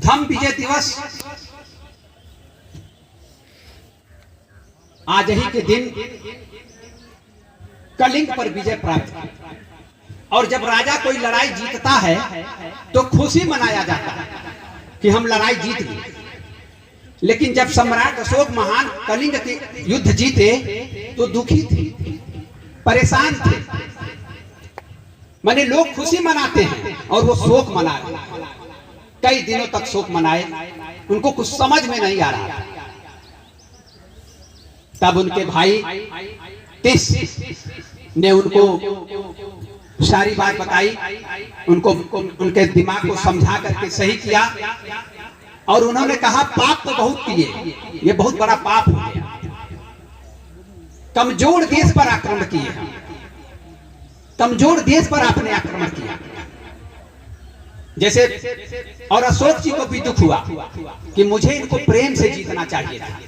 धम्म विजय दिवस आज ही के दिन कलिंग पर विजय प्राप्त की। और जब राजा कोई लड़ाई जीतता है तो खुशी मनाया जाता है कि हम लड़ाई जीत गए। लेकिन जब सम्राट अशोक महान कलिंग के युद्ध जीते तो दुखी थे, परेशान थे। माने लोग खुशी मनाते हैं और वो शोक मना रहे। कई दिनों तक शोक मनाए, उनको कुछ समझ में नहीं आ रहा। तब उनके भाई तिस ने उनको सारी बात बताई, उनको उनके दिमाग को समझा करके सही किया। और उन्होंने कहा पाप तो बहुत किए, ये बहुत बड़ा पाप हो गया। कमजोर देश पर आक्रमण किए, कमजोर देश पर आपने आक्रमण किया। जैसे और अशोक जी को भी दुख हुआ कि मुझे इनको प्रेम से जीतना चाहिए था,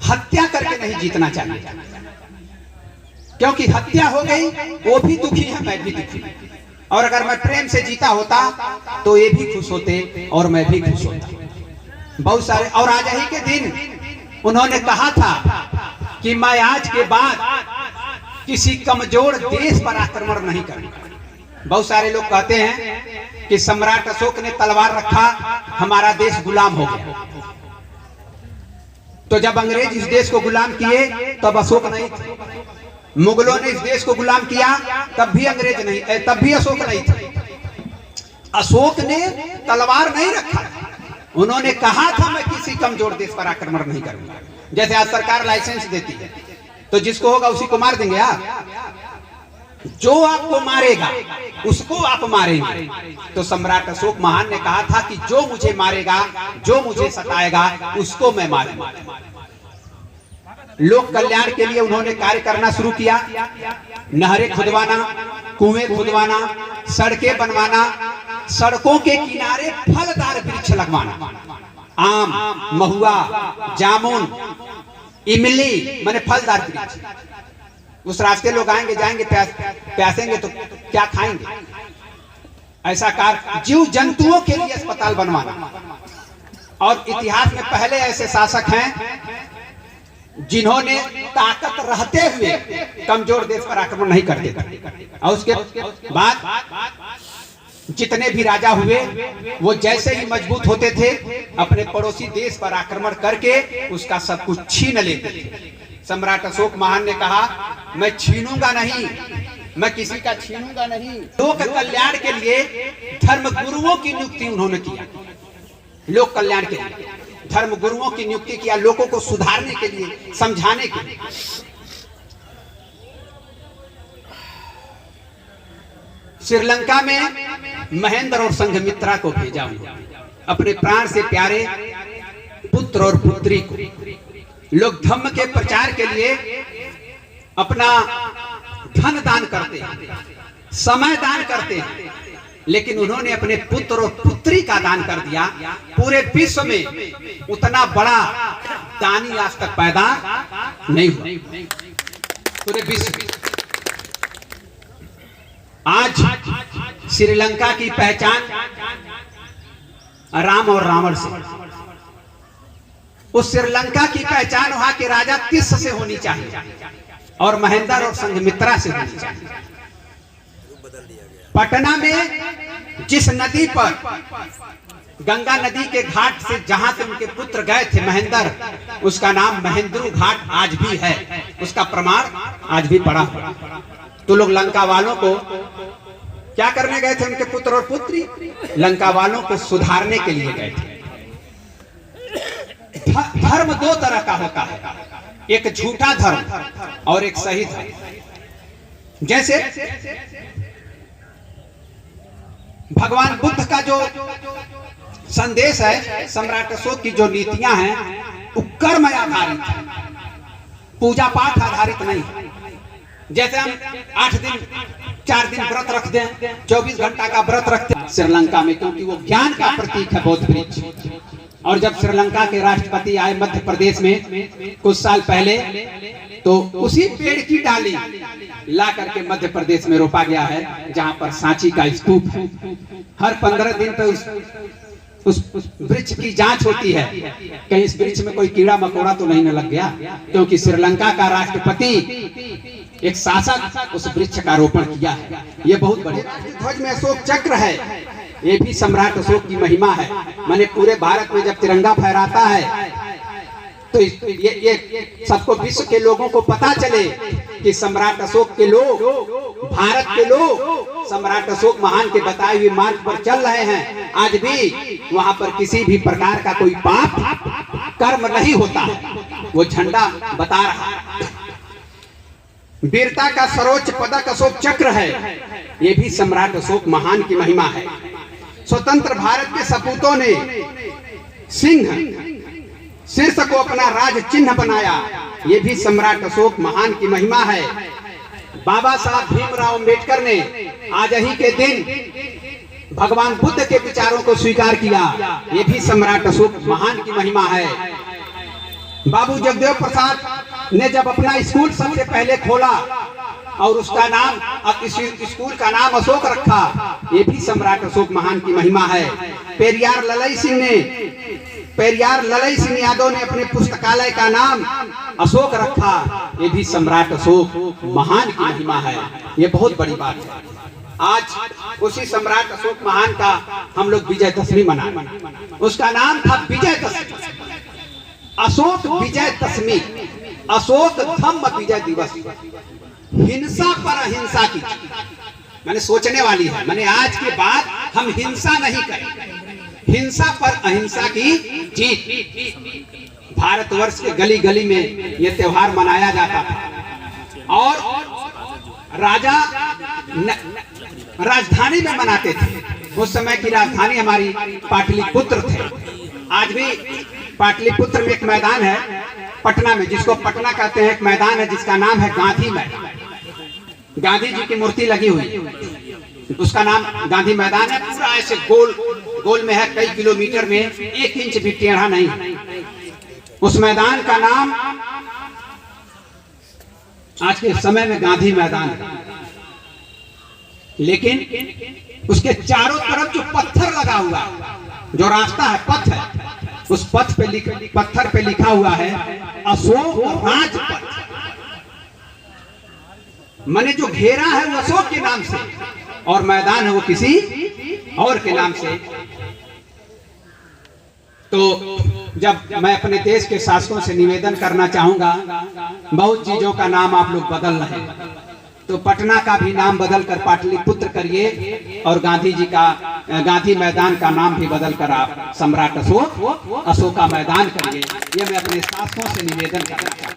हत्या करके नहीं जीतना चाहिए। क्योंकि हत्या हो गई, वो भी दुखी है, मैं भी दुखी। और अगर मैं प्रेम से जीता होता तो ये भी खुश होते और मैं भी खुश होता। बहुत सारे। और आज ही के दिन उन्होंने कहा था कि मैं आज के बाद किसी कमजोर देश पर आक्रमण नहीं करूंगा। बहुत सारे लोग कहते हैं कि सम्राट अशोक ने तलवार रखा, हमारा देश गुलाम हो गया। तो जब अंग्रेज इस देश को गुलाम किए तब अशोक नहीं थे। मुगलों ने इस देश को गुलाम किया तब भी अंग्रेज नहीं, तब भी अशोक नहीं थे। अशोक ने तलवार नहीं रखा, उन्होंने कहा था मैं किसी कमजोर देश पर आक्रमण नहीं करूंगा। जैसे आज सरकार लाइसेंस देती है तो जिसको होगा उसी को मार देंगे। जो आपको मारेगा उसको आप मारेंगे। तो सम्राट अशोक महान ने कहा था कि जो मुझे मारेगा, जो मुझे सताएगा, उसको मैं मारूंगा। लोक कल्याण के लिए उन्होंने कार्य करना शुरू किया। नहरें खुदवाना, कुएं खुदवाना, सड़कें बनवाना, सड़कों के किनारे फलदार वृक्ष लगवाना। आम, महुआ, जामुन, इमली माने फलदार वृक्ष। उस रास्ते लोग आएंगे जाएंगे, प्यासेंगे तो क्या खाएंगे। ऐसा कार्य, जीव जंतुओं के लिए अस्पताल बनवाना। और इतिहास में पहले ऐसे शासक हैं जिन्होंने ताकत रहते हुए कमजोर देश पर आक्रमण नहीं करते थे। और उसके बाद जितने भी राजा हुए वो जैसे ही मजबूत होते थे अपने पड़ोसी देश पर आक्रमण करके उसका सब कुछ छीन लेते थे। सम्राट अशोक महान ने कहा मैं छीनूंगा नहीं, मैं किसी का छीनूंगा नहीं। लोक कल्याण के लिए धर्म गुरुओं की नियुक्ति उन्होंने किया। लोक कल्याण के लिए धर्म गुरुओं की नियुक्ति किया, लोगों को सुधारने के लिए, समझाने के लिए। श्रीलंका में महेंद्र और संघमित्रा को भेजा हुआ, अपने प्राण से प्यारे पुत्र और पुत्री को। लोग धम्म के प्रचार के लिए अपना धन दान करते हैं, समय दान करते हैं, लेकिन उन्होंने अपने पुत्र और पुत्री का दान कर दिया। पूरे विश्व में उतना बड़ा दानी आज तक पैदा नहीं हुआ पूरे विश्व में। आज श्रीलंका की पहचान राम और रावण से। उस श्रीलंका की पहचान वहां के राजा तिस से होनी चाहिए और महेंद्र और संघमित्रा से होनी चाहिए। पटना में जिस नदी पर, गंगा नदी के घाट से जहां से उनके पुत्र गए थे महेंद्र, उसका नाम महेंद्रू घाट आज भी है। उसका प्रमाण आज भी पड़ा हुआ। तो लोग लंका वालों को क्या करने गए थे? उनके पुत्र और पुत्री लंका वालों को सुधारने के लिए गए थे। धर्म दो तरह का होता है, एक झूठा धर्म और एक सही धर्म। जैसे भगवान बुद्ध का जो संदेश है, सम्राट अशोक की जो नीतियां हैं, वो कर्म आधारित है, पूजा पाठ आधारित नहीं है। जैसे हम 8 दिन 4 दिन व्रत रख दें, 24 घंटा का व्रत रखते हैं श्रीलंका में, क्योंकि वो ज्ञान का प्रतीक है बोध वृक्ष। और जब श्रीलंका के राष्ट्रपति आए मध्य प्रदेश में कुछ साल पहले, तो उसी पेड़ की डाली ला करके मध्य प्रदेश में रोपा गया है, जहां पर सांची का स्तूप है। हर 15 दिन पे उस उस वृक्ष की जांच होती है, कहीं इस वृक्ष में कोई कीड़ा मकोड़ा तो नहीं न लग गया, क्योंकि श्रीलंका का राष्ट्रपति एक शासक उस वृक्ष का रोपण किया है। ये बहुत बड़ी ध्वज में अशोक चक्र है, ये भी सम्राट अशोक की महिमा है। माने पूरे भारत में जब तिरंगा फहराता है तो ये सबको, विश्व के लोगों को पता चले कि सम्राट अशोक के लोग, भारत के लोग सम्राट अशोक महान के बताए हुए मार्ग पर चल रहे हैं। आज भी वहां पर किसी भी प्रकार का कोई पाप कर्म नहीं होता है, वो झंडा बता रहा है। वीरता का सर्वोच्च पदक अशोक चक्र है, ये भी सम्राट अशोक महान की महिमा है। स्वतंत्र भारत के सपूतों ने सिंह शीर्ष को अपना राज चिन्ह बनाया, ये भी सम्राट अशोक महान की महिमा है। बाबा साहब भीमराव अंबेडकर ने आज ही के दिन भगवान बुद्ध के विचारों को स्वीकार किया, ये भी सम्राट अशोक महान की महिमा है। बाबू जगदेव प्रसाद ने जब अपना स्कूल सबसे पहले खोला और उसका नाम, स्कूल का नाम अशोक रखा, ये भी सम्राट अशोक महान की महिमा है। पेरियार ललई सिंह यादव ने अपने पुस्तकालय का नाम अशोक रखा, ये भी सम्राट अशोक महान की महिमा है। ये बहुत बड़ी बात है। आज उसी सम्राट अशोक महान का हम लोग विजयदशमी मनाए, उसका नाम था विजयदशमी, अशोक विजयदशमी, अशोक धम्म विजय दिवस। हिंसा पर अहिंसा की, मैंने सोचने वाली है, मैंने आज के बाद हम हिंसा नहीं करेंगे, हिंसा पर अहिंसा की जीत। भारतवर्ष के गली गली में यह त्योहार मनाया जाता था और राजा राजधानी में मनाते थे। उस समय की राजधानी हमारी पाटलिपुत्र थे। आज भी पाटलिपुत्र में एक मैदान है पटना में, जिसको पटना कहते हैं, एक मैदान है जिसका नाम है गांधी मैदान। गांधी जी की मूर्ति लगी हुई, उसका नाम गांधी मैदान है। पूरा ऐसे गोल में है, कई किलोमीटर में, 1 इंच भी टेढ़ा नहीं। उस मैदान का नाम आज के समय में गांधी मैदान है, लेकिन उसके चारों तरफ जो पत्थर लगा हुआ, जो रास्ता है, पथ है, उस पत्थर पे लिखा हुआ है अशोक राजपथ। मैंने जो घेरा है वो अशोक के नाम से और मैदान है वो किसी और के नाम से। तो जब मैं अपने देश के शासकों से निवेदन करना चाहूंगा, बहुत चीजों का नाम आप लोग बदल रहे हैं, तो पटना का भी नाम बदल कर पाटलिपुत्र करिए और गांधी जी का, गांधी मैदान का नाम भी बदल कर आप सम्राट अशोका मैदान करिए। ये मैं अपने शासकों से निवेदन करना चाहता हूं।